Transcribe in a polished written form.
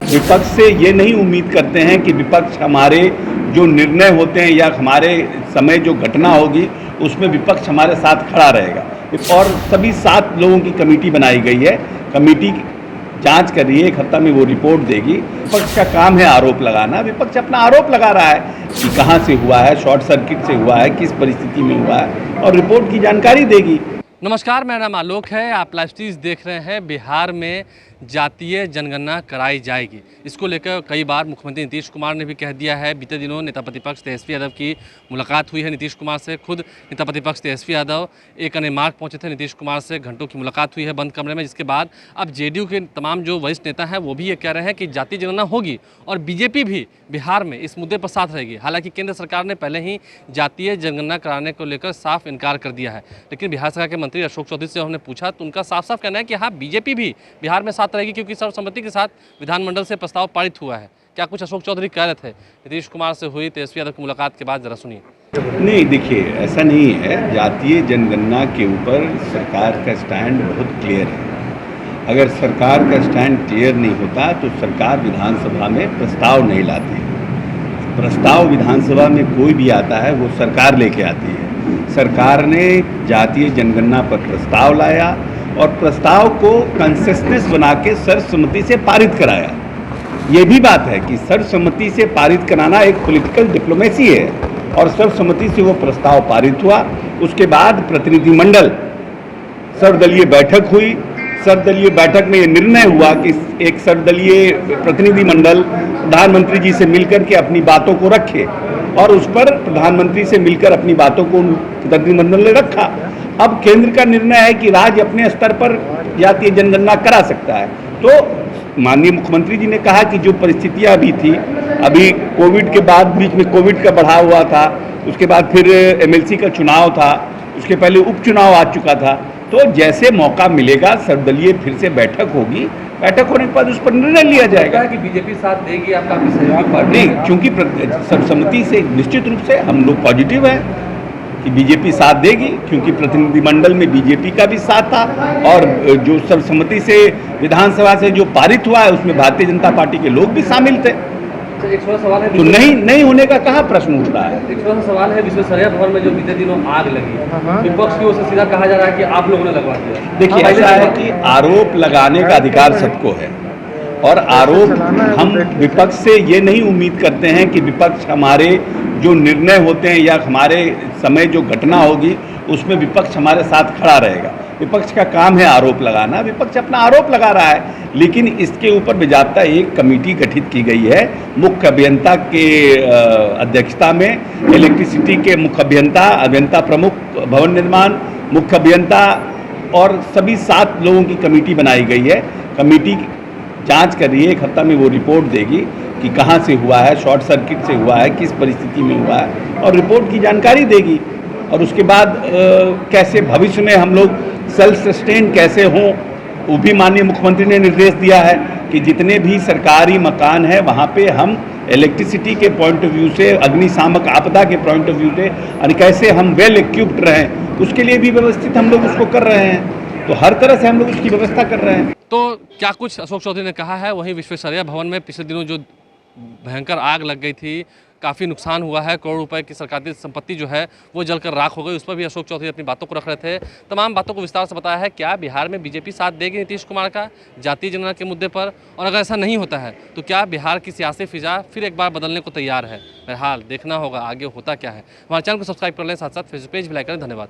विपक्ष से ये नहीं उम्मीद करते हैं कि विपक्ष हमारे जो निर्णय होते हैं या हमारे समय जो घटना होगी उसमें विपक्ष हमारे साथ खड़ा रहेगा। और सभी 7 लोगों की कमेटी बनाई गई है। कमेटी जांच कर रही है, 1 हफ्ता में वो रिपोर्ट देगी। विपक्ष का काम है आरोप लगाना। विपक्ष अपना आरोप लगा रहा है कि कहाँ से हुआ है, शॉर्ट सर्किट से हुआ है, किस परिस्थिति में हुआ है, और रिपोर्ट की जानकारी देगी। नमस्कार, मेरा नाम आलोक है। आप लाइव स्ट्रीज देख रहे हैं। बिहार में जातीय जनगणना कराई जाएगी, इसको लेकर कई बार मुख्यमंत्री नीतीश कुमार ने भी कह दिया है। बीते दिनों नेता प्रतिपक्ष तेजस्वी यादव की मुलाकात हुई है नीतीश कुमार से। खुद नेता प्रतिपक्ष तेजस्वी यादव एक अन्य मार्ग पहुंचे थे नीतीश कुमार से, घंटों की मुलाकात हुई है बंद कमरे में। जिसके बाद अब जेडीयू के तमाम जो वरिष्ठ नेता हैं वो भी ये कह रहे हैं कि जातीय जनगणना होगी और बीजेपी भी बिहार में इस मुद्दे पर साथ रहेगी। हालांकि केंद्र सरकार ने पहले ही जातीय जनगणना कराने को लेकर साफ इनकार कर दिया है, लेकिन बिहार सरकार के मंत्री अशोक चौधरी से हमने पूछा तो उनका साफ साफ कहना है कि हाँ, बीजेपी भी बिहार में साथ रहेगी, क्योंकि सर्वसम्मति के साथ विधानमंडल से प्रस्ताव पारित हुआ है। क्या कुछ अशोक चौधरी कह रहे थे नीतीश कुमार से हुई तेजस्वी यादव की मुलाकात के बाद, जरा सुनिए। नहीं, देखिए, ऐसा नहीं है। जातीय जनगणना के ऊपर सरकार का स्टैंड बहुत क्लियर है। अगर सरकार का स्टैंड क्लियर नहीं होता तो सरकार विधानसभा में प्रस्ताव नहीं लाती। प्रस्ताव विधानसभा में कोई भी आता है वो सरकार लेके आती है। सरकार ने जातीय जनगणना पर प्रस्ताव लाया और प्रस्ताव को कंसेंसस बना के सर्वसम्मति से पारित कराया। ये भी बात है कि सर्वसम्मति से पारित कराना एक पॉलिटिकल डिप्लोमेसी है, और सर्वसम्मति से वो प्रस्ताव पारित हुआ। उसके बाद प्रतिनिधिमंडल सर्वदलीय बैठक हुई। सर्वदलीय बैठक में ये निर्णय हुआ कि एक सर्वदलीय प्रतिनिधिमंडल प्रधानमंत्री जी से मिलकर के अपनी बातों को रखे, और उस पर प्रधानमंत्री से मिलकर अपनी बातों को प्रतिनिधिमंडल ने रखा। अब केंद्र का निर्णय है कि राज्य अपने स्तर पर जातीय जनगणना करा सकता है। तो माननीय मुख्यमंत्री जी ने कहा कि जो परिस्थितियां अभी थी, अभी कोविड के बाद बीच में कोविड का बढ़ा हुआ था, उसके बाद फिर एमएलसी का चुनाव था, उसके पहले उपचुनाव आ चुका था। तो जैसे मौका मिलेगा सर्वदलीय फिर से बैठक होगी, बैठक होने के बाद उस पर निर्णय लिया जाएगा कि बीजेपी साथ देगी, आप काफी सहयोगी पार्टी। नहीं, क्योंकि सर्वसम्मति से निश्चित रूप से हम लोग पॉजिटिव हैं कि बीजेपी साथ देगी, क्योंकि प्रतिनिधिमंडल में बीजेपी का भी साथ था, और जो सर्वसम्मति से विधानसभा से जो पारित हुआ है उसमें भारतीय जनता पार्टी के लोग भी शामिल थे। एक छोटा सवाल है, तो नहीं होने का कहाँ प्रश्न उठ रहा है। एक छोटा सा सवाल है, विश्वेश्वरैया भवन में जो बीते दिनों आग लगी, विपक्ष की ओर से सीधा कहा जा रहा है कि आप लोगों ने लगवा दिया। देखिए, ऐसा है कि आरोप लगाने का अधिकार सबको है, और आरोप हम विपक्ष से ये नहीं उम्मीद करते हैं कि विपक्ष हमारे जो निर्णय होते हैं या हमारे समय जो घटना होगी उसमें विपक्ष हमारे साथ खड़ा रहेगा। विपक्ष का काम है आरोप लगाना। विपक्ष अपना आरोप लगा रहा है, लेकिन इसके ऊपर बेजाता एक कमेटी गठित की गई है मुख्य अभियंता के अध्यक्षता में। इलेक्ट्रिसिटी के मुख्य अभियंता, अभियंता प्रमुख, भवन निर्माण मुख्य अभियंता और सभी 7 लोगों की कमेटी बनाई गई है। कमेटी जांच कर रही है, 1 हफ्ता में वो रिपोर्ट देगी कि कहाँ से हुआ है, शॉर्ट सर्किट से हुआ है, किस परिस्थिति में हुआ है, और रिपोर्ट की जानकारी देगी। और उसके बाद कैसे भविष्य में हम लोग सेल्फ सस्टेन कैसे हों, वो भी माननीय मुख्यमंत्री ने निर्देश दिया है कि जितने भी सरकारी मकान हैं वहाँ पे हम इलेक्ट्रिसिटी के पॉइंट ऑफ व्यू से, अग्निशामक आपदा के पॉइंट ऑफ व्यू से, और कैसे हम वेल इक्विप्ड रहें, उसके लिए भी व्यवस्थित हम लोग उसको कर रहे हैं। तो हर तरह से हम लोग उसकी व्यवस्था कर रहे हैं। तो क्या कुछ अशोक चौधरी ने कहा है। वहीं विश्वेश्वरैया भवन में पिछले दिनों जो भयंकर आग लग गई थी, काफ़ी नुकसान हुआ है। करोड़ रुपए की सरकारी संपत्ति जो है वो जलकर राख हो गई। उस पर भी अशोक चौधरी अपनी बातों को रख रहे थे। तमाम बातों को विस्तार से बताया है। क्या बिहार में बीजेपी साथ देगी नीतीश कुमार का जातीय जनगणना के मुद्दे पर, और अगर ऐसा नहीं होता है तो क्या बिहार की सियासी फिजा फिर एक बार बदलने को तैयार है। बहरहाल देखना होगा आगे होता क्या है। हमारे चैनल को सब्सक्राइब कर लें, साथ साथ फेसबुक पेज भी लाइक करें। धन्यवाद।